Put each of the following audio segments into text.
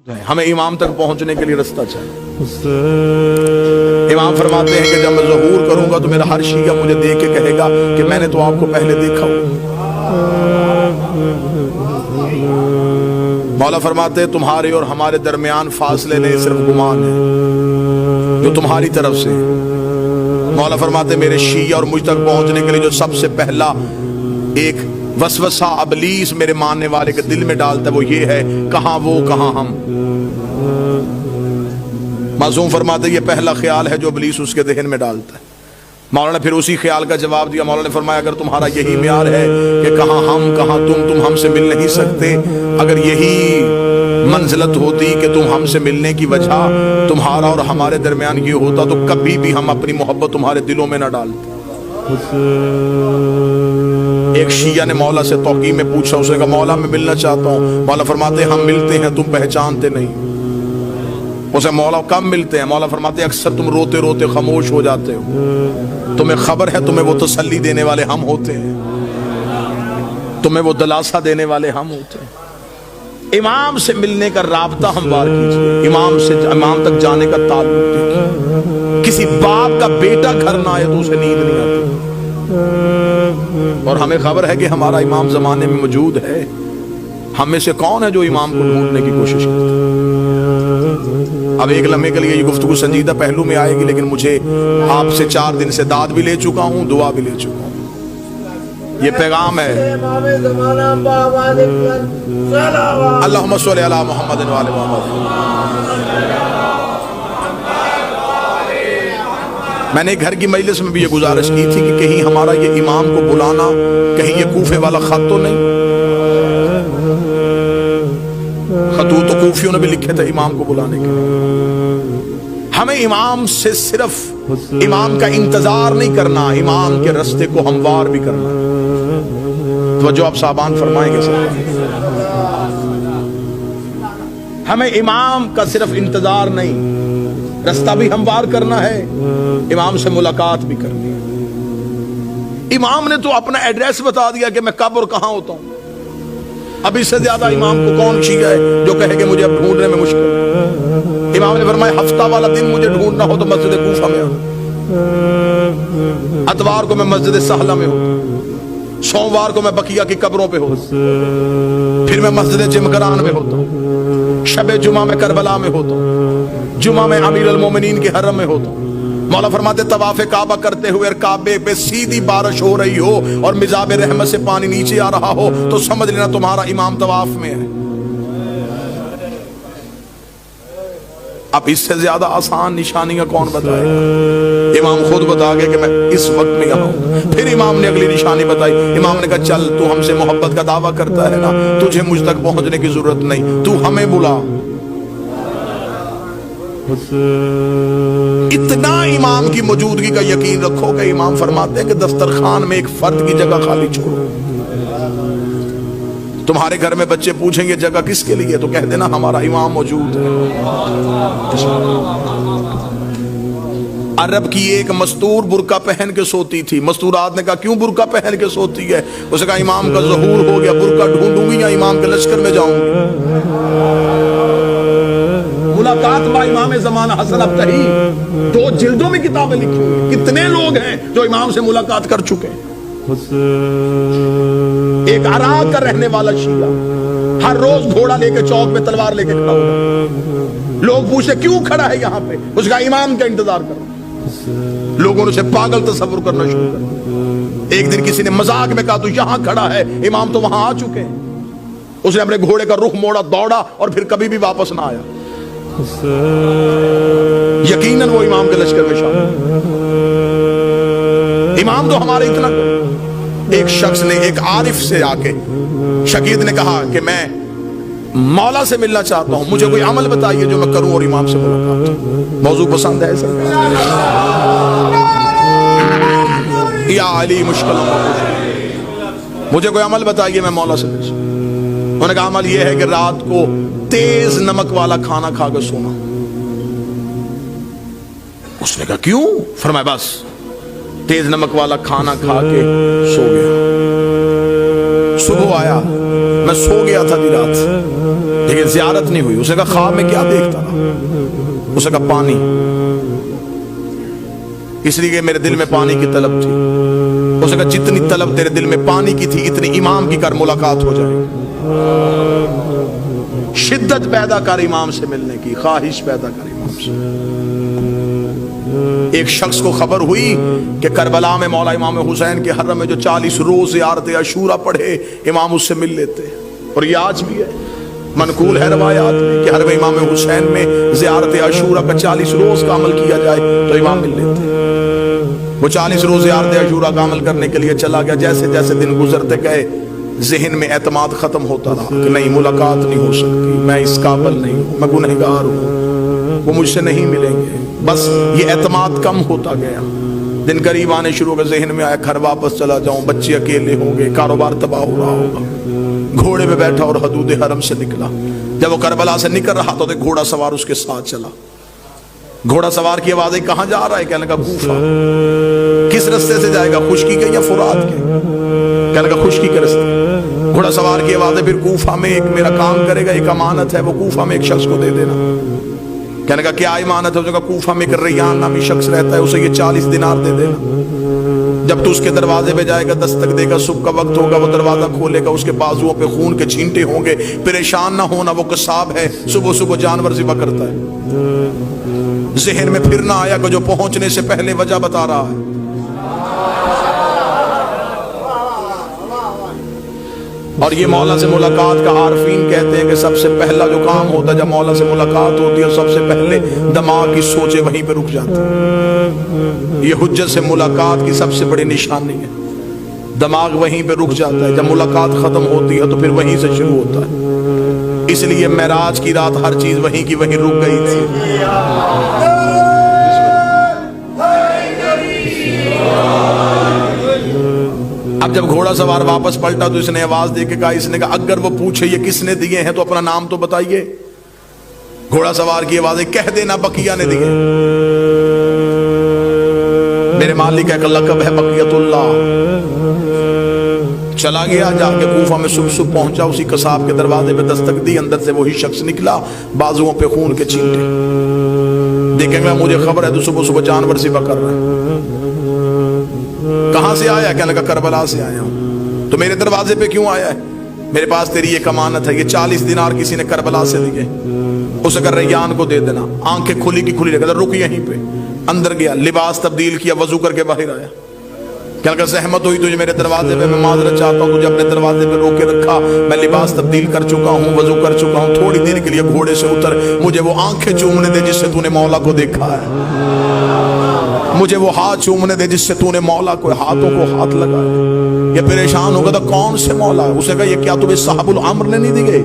ہمیں امام تک پہنچنے کے لیے راستہ چاہیے۔ امام فرماتے ہیں کہ جب میں ظہور کروں گا تو میرا ہر شیعہ مجھے دیکھ کے کہے گا کہ میں نے تو آپ کو پہلے دیکھا ہوں۔ مولا فرماتے ہیں تمہارے اور ہمارے درمیان فاصلے نہیں، صرف گمان ہے جو تمہاری طرف سے ہے۔ مولا فرماتے ہیں میرے شیعہ اور مجھ تک پہنچنے کے لیے جو سب سے پہلا ایک وسوسہ ابلیس میرے ماننے والے کے دل میں ڈالتا ہے وہ یہ ہے، کہاں وہ کہاں ہم۔ معصوم فرماتے ہیں یہ پہلا خیال ہے جو ابلیس اس کے ذہن میں ڈالتا ہے۔ مولانا نے پھر اسی خیال کا جواب دیا۔ مولانا نے فرمایا اگر تمہارا یہی معیار ہے کہ کہاں ہم کہاں تم ہم سے مل نہیں سکتے، اگر یہی منزلت ہوتی کہ تم ہم سے ملنے کی وجہ تمہارا اور ہمارے درمیان یہ ہوتا تو کبھی بھی ہم اپنی محبت تمہارے دلوں میں نہ ڈالتے۔ ایک شیعہ نے مولا سے توقیع میں پوچھا، اسے کہا مولا میں ملنا چاہتا ہوں۔ مولا فرماتے ہیں ہم ملتے ہیں تم پہچانتے نہیں۔ اسے مولا کم ملتے ہیں؟ مولا فرماتے ہیں اکثر تم روتے روتے خاموش ہو جاتے ہو، تمہیں خبر ہے تمہیں وہ تسلی دینے والے ہم ہوتے ہیں، تمہیں وہ دلاسا دینے والے ہم ہوتے ہیں۔ امام سے ملنے کا رابطہ ہموار کیجئے، امام سے امام تک جانے کا تعلق دیکھیے۔ کسی باپ کا بیٹا گھر نہ آئے تو اسے نیند نہیں آتی، اور ہمیں خبر ہے کہ ہمارا امام زمانے میں موجود ہے۔ ہم میں سے کون ہے جو امام کو ڈھونڈنے کی کوشش کرتا ہے؟ اب ایک لمحے کے لیے یہ گفتگو سنجیدہ پہلو میں آئے گی، لیکن مجھے آپ سے 4 دن سے داد بھی لے چکا ہوں، دعا بھی لے چکا ہوں۔ یہ پیغام ہے اللہم صلی علی محمد و آل محمد۔ میں نے گھر کی مجلس میں بھی یہ گزارش کی تھی کہ کہیں ہمارا یہ امام کو بلانا کہیں یہ کوفے والا خط تو نہیں؟ خطوط تو کوفیوں نے بھی لکھے تھے امام کو بلانے کے لیے۔ ہمیں امام سے صرف امام کا انتظار نہیں کرنا، امام کے رستے کو ہموار بھی کرنا۔ توجہ آپ صاحبان فرمائیں گے سر۔ ہمیں امام کا صرف انتظار نہیں، رستہ بھی ہموار کرنا ہے، امام سے ملاقات بھی کرنی ہے۔ امام نے تو اپنا ایڈریس بتا دیا کہ میں کب اور کہاں ہوتا ہوں۔ اب اس سے زیادہ امام کو کون شیعہ ہے جو کہے کہ مجھے اب ڈھونڈنے میں مشکل ہے؟ امام نے فرمایا ہفتہ والا دن مجھے ڈھونڈنا ہو تو مسجد کوفہ میں ہوتا، اتوار کو میں مسجد سہلہ میں ہوتا، سوموار کو میں بقیہ کی قبروں پہ ہوتا، پھر میں مسجد جمکران میں ہوتا، شب جمعہ میں کربلا میں ہوتا، جمعہ میں امیر المومنین کے حرم میں ہوتا۔ مولا فرماتے طواف کعبہ کرتے ہوئے کعبے پہ سیدھی بارش ہو رہی ہو اور مزاب رحمت سے پانی نیچے آ رہا ہو تو سمجھ لینا تمہارا امام طواف میں ہے۔ اب اس سے زیادہ آسان نشانیاں کون بتائے؟ امام خود بتا گئے کہ میں اس وقت میں یہاں ہوں۔ پھر امام نے اگلی نشانی بتائی، امام نے کہا چل تو ہم سے محبت کا دعویٰ کرتا ہے نا، تجھے مجھ تک پہنچنے کی ضرورت نہیں، تو ہمیں بلا۔ اتنا امام کی موجودگی کا یقین رکھو کہ امام فرماتے ہیں کہ دسترخوان میں ایک فرد کی جگہ خالی چھوڑو۔ تمہارے گھر میں بچے پوچھیں گے جگہ کس کے لیے تو کہہ دینا ہمارا امام موجود ہے۔ عرب کی ایک مستور برقع پہن کے سوتی تھی، مستورات نے کہا کیوں برقع پہن کے سوتی ہے؟ اس نے کہا امام کا ظہور ہو گیا، برقع ڈھونڈوں گی یا امام کے لشکر میں جاؤں گی؟ ملاقات با امام زمانہ حسن ابتہی 2 جلدوں میں کتابیں لکھی ہوئی۔ کتنے لوگ ہیں جو امام سے ملاقات کر چکے ہیں؟ ایک عراق کا رہنے والا شیعہ ہر روز گھوڑا لے کے چوک پہ تلوار لے کے کھڑا ہوا، لوگ پوچھتے کیوں کھڑا ہے یہاں پہ؟ اس کا امام کا انتظار کر۔ لوگوں نے اسے پاگل تصور کرنا شروع کر۔ ایک دن کسی نے مذاق میں کہا تو یہاں کھڑا ہے، امام تو وہاں آ چکے ہیں۔ اس نے اپنے گھوڑے کا رخ موڑا، دوڑا اور پھر کبھی بھی واپس نہ آیا۔ یقیناً وہ امام کے لشکر میں شامل۔ امام تو ہمارے اتنا کرے۔ ایک شخص نے ایک عارف سے آ کے شقیق نے کہا کہ میں مولا سے ملنا چاہتا ہوں، مجھے کوئی عمل بتائیے جو میں کروں اور امام سے ملاقات۔ موضوع پسند ہے سر؟ یا علی مشکل، مجھے کوئی عمل بتائیے میں مولا سے مل سکوں۔ انہوں نے کہا عمل یہ ہے کہ رات کو تیز نمک والا کھانا کھا کے سونا۔ اس نے کہا کیوں؟ فرمایا بس تیز نمک والا کھانا کھا کے سو گیا، صبح آیا میں سو گیا تھا دی رات، لیکن زیارت نہیں ہوئی. اسے کہا خواب میں کیا دیکھتا رہا؟ اسے کہا پانی. اس لیے کہ میرے دل میں پانی کی طلب تھی. اسے کہا جتنی طلب تیرے دل میں پانی کی تھی اتنی امام کی کر ملاقات ہو جائے. شدت پیدا کر امام سے ملنے کی, خواہش پیدا کر امام سے. ایک شخص کو خبر ہوئی کہ کربلا میں مولا امام حسین کے حرم میں جو 40 روز زیارت عاشورہ پڑھے امام اس سے مل لیتے. اور یہ آج بھی ہے, منقول ہے روایات میں کہ حرم امام حسین میں زیارت عاشورہ کا 40 روز کا عمل کیا جائے تو امام مل لیتے. وہ 40 روز زیارت عاشورہ کا عمل کرنے کے لیے چلا گیا. جیسے جیسے دن گزرتے گئے ذہن میں اعتماد ختم ہوتا رہا کہ نہیں, ملاقات نہیں ہو سکتی, میں اس قابل نہیں ہوں, میں گنہگار ہوں, وہ مجھ سے نہیں ملیں گے. بس یہ اعتماد کم ہوتا گیا. دن قریب آنے شروع ہو گئے. ذہن میں آیا گھر واپس چلا جاؤں, بچے اکیلے ہوں گے, کاروبار تباہ ہو رہا ہوگا. گھوڑے پہ بیٹھا اور حدود حرم سے نکلا. جب وہ کربلا سے نکل رہا تو گھوڑا سوار اس کے ساتھ چلا. گھوڑا سوار کی آواز آئی, کہاں جا رہا ہے؟ کہنے لگا کوفہ. کس رستے سے جائے گا, خشکی کے یا فرات کے؟ کہنے لگا خشکی کے رستے. گھوڑا سوار کی آواز ہے, پھر کوفہ میں ایک میرا کام کرے گا, ایک امانت ہے, وہ کوفہ میں ایک شخص کو دے دینا. کہنے لگا کیا امانت ہے؟ اس نے کہا کوفہ میں ایک ریان نامی شخص رہتا ہے, اسے یہ 40 دینار دے دینا. جب تو اس کے دروازے پہ جائے گا, دستک دے گا, صبح کا وقت ہوگا, وہ دروازہ کھولے گا, اس کے بازوؤں پہ خون کے چھینٹے ہوں گے. پریشان نہ ہونا, وہ قصاب ہے, صبح صبح جانور ذبح کرتا ہے. ذہن میں پھر نہ آیا کہ جو پہنچنے سے پہلے وجہ بتا رہا ہے. اور یہ مولا سے ملاقات کا عارفین کہتے ہیں کہ سب سے پہلا جو کام ہوتا ہے جب مولا سے ملاقات ہوتی ہے, سب سے پہلے دماغ کی سوچیں وہیں پہ رک جاتی ہیں. یہ حجت سے ملاقات کی سب سے بڑی نشانی ہے. دماغ وہیں پہ رک جاتا ہے. جب ملاقات ختم ہوتی ہے تو پھر وہیں سے شروع ہوتا ہے. اس لیے معراج کی رات ہر چیز وہیں کی وہیں رک گئی تھی. اب جب گھوڑا سوار واپس پلٹا تو اس نے آواز دے کے کہا, اس نے کہا اگر وہ پوچھے یہ کس نے دیے ہیں تو اپنا نام تو بتائیے. گھوڑا سوار کی آواز ہے, کہہ دینا بقیہ نے دیے. میرے مالک کا لقب ہے بقیت اللہ. چلا گیا, جا کے کوفہ میں صبح پہنچا, اسی قصاب کے دروازے پہ دستک دی, اندر سے وہی شخص نکلا, بازوؤں پہ خون کے چھینٹے. دیکھیں گا مجھے خبر ہے تو صبح صبح جانور ذبح کر رہا ہے. کہاں سے آیا؟ کہنے لگا کربلا سے آیا ہوں. تو میرے دروازے پہ کیوں آیا ہے؟ میرے پاس تیری ایک امانت ہے, یہ 40 دینار کسی نے کربلا سے دیے, اسے کہا ریان کو دے دینا. آنکھیں کھلی کی کھلی رکھ, رک یہیں پہ. اندر گیا, لباس تبدیل کیا, وضو کر کے باہر آیا. کہنے لگا زحمت ہوئی تجھے میرے دروازے پہ, میں معذرت چاہتا ہوں, تجھے اپنے دروازے پہ روک کے رکھا, میں لباس تبدیل کر چکا ہوں, وضو کر چکا ہوں, تھوڑی دیر کے لیے گھوڑے سے اتر, مجھے وہ آنکھیں چومنے دے جس سے تو نے مولا کو دیکھا ہے, مجھے وہ ہاتھ چومنے دے جس سے تو نے مولا کو ہاتھوں کو ہاتھ لگایا. یہ پریشان ہو گیا تھا, کون سے مولا ہے؟ اسے کہا یہ کیا تمہیں صاحب الامر نے نہیں دیے؟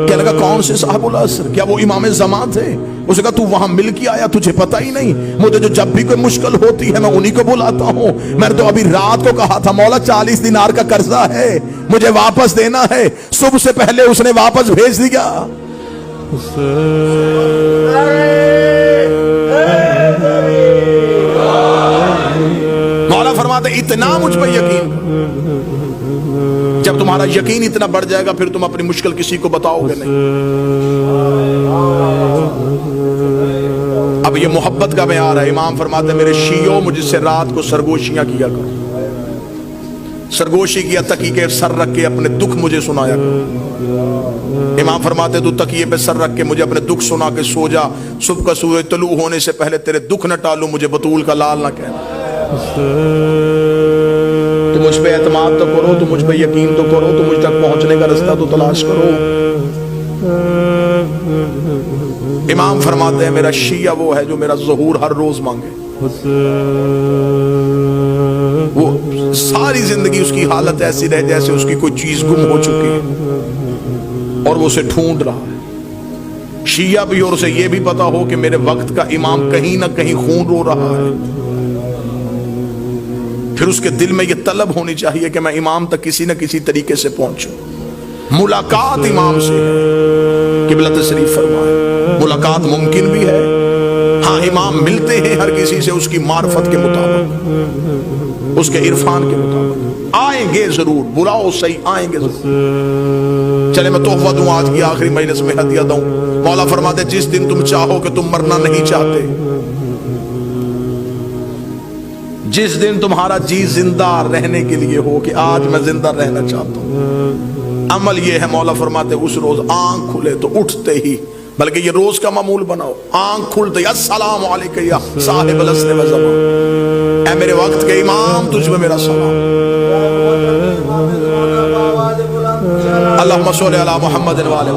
کہنے لگا کون سے صاحب العصر؟ کیا وہ امام زمان تھے؟ اسے کہا تو وہاں مل کے آیا, تجھے پتہ ہی نہیں؟ مجھے جو جب بھی کوئی مشکل ہوتی ہے میں انہی کو بلاتا ہوں. میں نے تو ابھی رات کو کہا تھا مولا 40 دینار کا قرضہ ہے, مجھے واپس دینا ہے. صبح سے پہلے اس نے واپس بھیج دیا. مولا فرماتے اتنا مجھ پہ یقین. جب تمہارا یقین اتنا بڑھ جائے گا پھر تم اپنی مشکل کسی کو بتاؤ گے نہیں. اب یہ محبت کا معیار ہے. امام فرماتے میرے شیعوں مجھ سے رات کو سرگوشیاں کیا کرو. سرگوشی کیا, تکیے کے سر رکھ کے اپنے دکھ مجھے سنایا کرو. امام فرماتے تو تکیے پہ سر رکھ کے مجھے اپنے دکھ سنا کے سو جا, صبح کا سورج طلوع ہونے سے پہلے تیرے دکھ نہ ٹالوں, مجھے بطول کا لال نہ کہنا. تو مجھ پہ اعتماد تو کرو, تو مجھ پہ یقین تو کرو, تو مجھ تک پہنچنے کا رستہ تو تلاش کرو. امام فرماتے ہیں میرا شیعہ وہ ہے جو میرا ظہور ہر روز مانگے. وہ ساری زندگی اس کی حالت ایسی رہے جیسے اس کی کوئی چیز گم ہو چکی ہے اور وہ اسے ڈھونڈ رہا ہے. شیعہ بھی اور اسے یہ بھی پتا ہو کہ میرے وقت کا امام کہیں نہ کہیں خون رو رہا ہے. پھر اس کے دل میں یہ طلب ہونی چاہیے کہ میں امام تک کسی نہ کسی طریقے سے پہنچوں. ملاقات امام سے ہے, قبلہ تشریف فرمائے. ملاقات ممکن بھی ہے, ہاں امام ملتے ہیں ہر کسی سے اس کی معرفت کے مطابق. اس کے عرفان کے مطابق آئیں گے ضرور، بلاؤ صحیح آئیں گے ضرور۔ چلے میں تحفہ دوں آج کی آخری مجلس میں، ہدیہ دوں۔ مولا فرماتے جس دن تم چاہو کہ تم مرنا نہیں چاہتے، جس دن تمہارا جی زندہ رہنے کے لیے ہو کہ آج میں زندہ رہنا چاہتا ہوں، عمل یہ ہے مولا فرماتے اس روز آنکھ کھلے تو اٹھتے ہی، بلکہ یہ روز کا معمول بناؤ، آنکھ کھلتے ہی السلام علیکم یا صاحب العصر والزمان، اے میرے وقت کے امام تجھ میں میرا سلام، اللہم صلی علی محمد وآلہ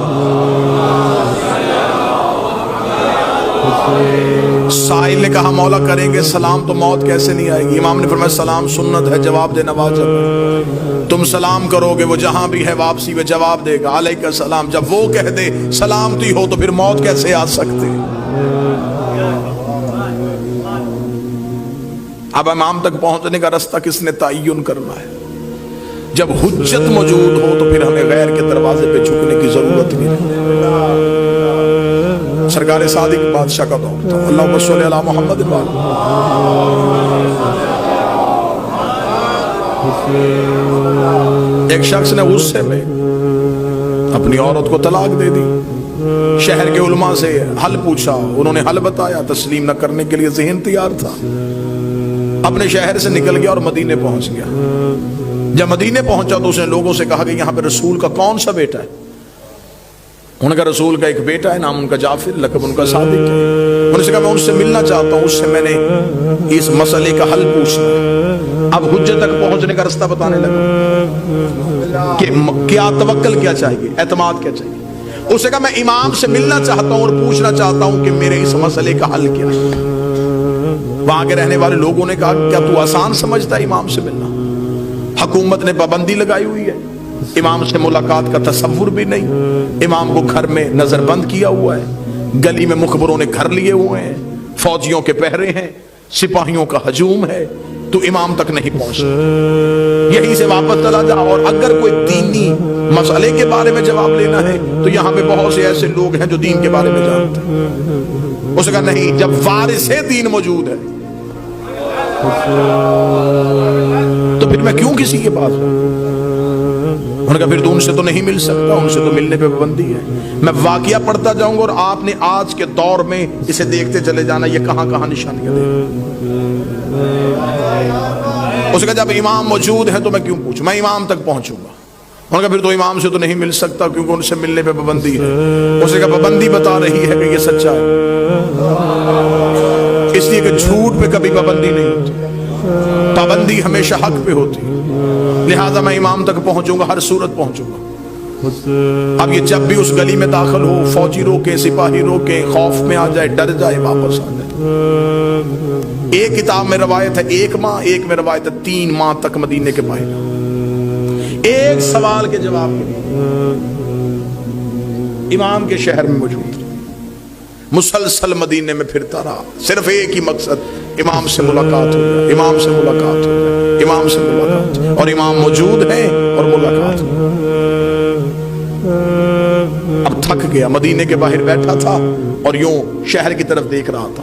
سائل نے کہا مولا کریں گے سلام تو موت کیسے نہیں آئے گی؟ امام نے فرمایا سلام سنت ہے، جواب دینا واجب ہے۔ تم سلام کرو گے وہ جہاں بھی ہے واپسی میں جواب دے گا علیکہ السلام۔ جب وہ کہہ دے سلامتی ہو تو پھر موت کیسے آ سکتے؟ اب امام تک پہنچنے کا رستہ کس نے تعین کرنا ہے؟ جب حجت موجود ہو تو پھر ہمیں غیر کے دروازے پہ جھکنے کی ضرورت نہیں۔ سرکار صادق بادشاہ کا دور تھا، اللہم صلی علی محمد ایک شخص نے غصے میں اپنی عورت کو طلاق دے دی، شہر کے علماء سے حل پوچھا، انہوں نے حل بتایا، تسلیم نہ کرنے کے لیے ذہن تیار تھا، اپنے شہر سے نکل گیا اور مدینے پہنچ گیا۔ جب مدینے پہنچا تو اس نے لوگوں سے کہا کہ یہاں پہ رسول کا کون سا بیٹا ہے؟ ان کا رسول کا ایک بیٹا ہے، نام ان کا جعفر، لقب ان کا صادق ہے۔ انہوں نے کہا میں ان سے ملنا چاہتا ہوں، اس سے میں نے اس مسئلے کا حل پوچھنا ہے۔ اب حجت تک پہنچنے کا رستہ بتانے لگا کہ کیا توکل کیا چاہیے، اعتماد کیا چاہیے۔ اس نے کہا میں امام سے ملنا چاہتا ہوں اور پوچھنا چاہتا ہوں کہ میرے اس مسئلے کا حل کیا ہے۔ وہاں کے رہنے والے لوگوں نے کہا کیا تو آسان سمجھتا ہے امام سے ملنا؟ حکومت نے پابندی لگائی ہوئی ہے، امام سے ملاقات کا تصور بھی نہیں، امام کو گھر میں نظر بند کیا ہوا ہے، گلی میں مخبروں نے گھر لیے ہوئے ہیں، فوجیوں کے پہرے ہیں، سپاہیوں کا ہجوم ہے، تو امام تک نہیں پہنچتا، یہیں سے واپس چلا جا۔ اور اگر کوئی دینی مسئلے کے بارے میں جواب لینا ہے تو یہاں پہ بہت سے ایسے لوگ ہیں جو دین کے بارے میں جانتے ہیں۔ اس نے کہا نہیں، جب وارث دین موجود ہے تو پھر میں کیوں کسی کے پاس ہوں؟ انہوں نے کہا پھر تو ان سے تو نہیں مل سکتا، ان سے تو ملنے پہ پابندی ہے۔ میں واقعہ پڑھتا جاؤں گا اور آپ نے آج کے دور میں اسے دیکھتے چلے جانا یہ کہاں کہاں نشانیاں دے۔ اس نے کہا جب امام موجود ہے تو میں کیوں پوچھوں، میں امام تک پہنچوں گا۔ انہوں نے کہا پھر تو امام سے تو نہیں مل سکتا کیونکہ ان سے ملنے پہ پابندی ہے۔ اس نے کہا پابندی بتا رہی ہے کہ یہ سچا ہے، اس لیے کہ جھوٹ پہ کبھی پابندی نہیں ہوتی، پابندی ہمیشہ حق پہ ہوتی، لہذا میں امام تک پہنچوں گا، ہر صورت پہنچوں گا۔ اب یہ جب بھی اس گلی میں داخل ہو، فوجی روکے، سپاہی روکے، خوف میں آ جائے، ڈر جائے، واپس آ جائے۔ ایک کتاب میں روایت ہے 1 ماہ، ایک میں روایت ہے 3 ماہ تک مدینے کے باہر، ایک سوال کے جواب کے لیے امام کے شہر میں موجود، مسلسل مدینے میں پھرتا رہا، صرف ایک ہی مقصد، امام سے ملاقات ہو جائے، امام سے ملاقات ہو جائے، امام سے ملاقات، اور امام موجود ہیں اور ملاقات ہو۔ اب تھک گیا، مدینے کے باہر بیٹھا تھا اور یوں شہر کی طرف دیکھ رہا تھا۔